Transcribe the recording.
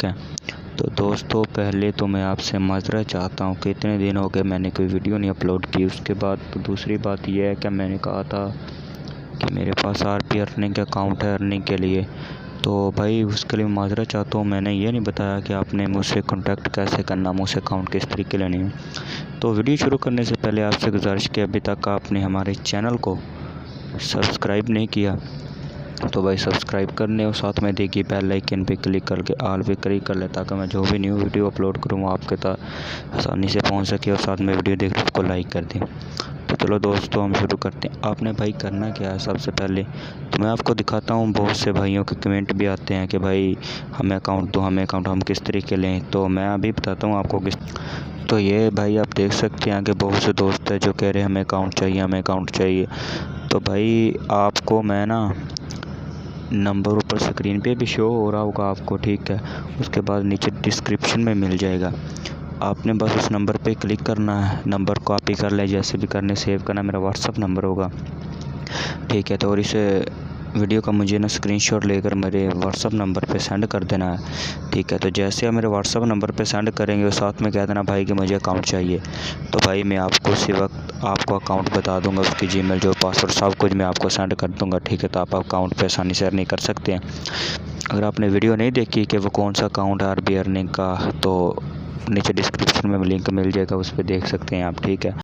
ठीक है। तो दोस्तों पहले तो मैं आपसे माजरा चाहता हूँ कि इतने दिन हो गए मैंने कोई वीडियो नहीं अपलोड की। उसके बाद तो दूसरी बात यह है कि मैंने कहा था कि मेरे पास आरपी अर्निंग अकाउंट है अर्निंग के लिए, तो भाई उसके लिए माजरा चाहता हूँ। मैंने ये नहीं बताया कि आपने मुझसे कांटेक्ट कैसे करना, मुझसे अकाउंट किस तरीके लेनी है। तो वीडियो शुरू करने से पहले आपसे गुजारिश कि अभी तक आपने हमारे चैनल को सब्सक्राइब नहीं किया तो भाई सब्सक्राइब करने और साथ में देखिए बेल आइकन पे क्लिक करके ऑल पे क्लिक कर ले, ताकि मैं जो भी न्यू वीडियो अपलोड करूँ आपके तक आसानी से पहुंच सके और साथ में वीडियो देख उसको लाइक कर दें। तो चलो दोस्तों हम शुरू करते हैं। आपने भाई करना क्या है, सबसे पहले तो मैं आपको दिखाता हूँ। बहुत से भाइयों के कमेंट भी आते हैं कि भाई हमें अकाउंट दो, हमें अकाउंट हम किस तरीके लें, तो मैं अभी बताता हूँ आपको किस। तो ये भाई आप देख सकते हैं कि बहुत से दोस्त हैं जो कह रहे हैं हमें अकाउंट चाहिए, हमें अकाउंट चाहिए। तो भाई आपको मैं ना नंबर ऊपर स्क्रीन पे भी शो हो रहा होगा आपको, ठीक है। उसके बाद नीचे डिस्क्रिप्शन में मिल जाएगा, आपने बस उस नंबर पे क्लिक करना है। नंबर कॉपी कर ले, जैसे भी करने सेव करना, मेरा व्हाट्सअप नंबर होगा, ठीक है। तो और इस वीडियो का मुझे ना स्क्रीनशॉट लेकर मेरे व्हाट्सअप नंबर पे सेंड कर देना है, ठीक है। तो जैसे आप मेरे व्हाट्सअप नंबर पे सेंड करेंगे और साथ में कह देना भाई कि मुझे अकाउंट चाहिए, तो भाई मैं आपको उसी वक्त आपको अकाउंट बता दूंगा, उसकी जीमेल जो पासवर्ड सब कुछ मैं आपको सेंड कर दूंगा, ठीक है। तो आप अकाउंट पे आसानी से अर्निंग कर सकते हैं। अगर आपने वीडियो नहीं देखी कि वो कौन सा अकाउंट है आरबी अर्निंग का, तो नीचे डिस्क्रिप्शन में लिंक मिल जाएगा, उस पर देख सकते हैं आप, ठीक है।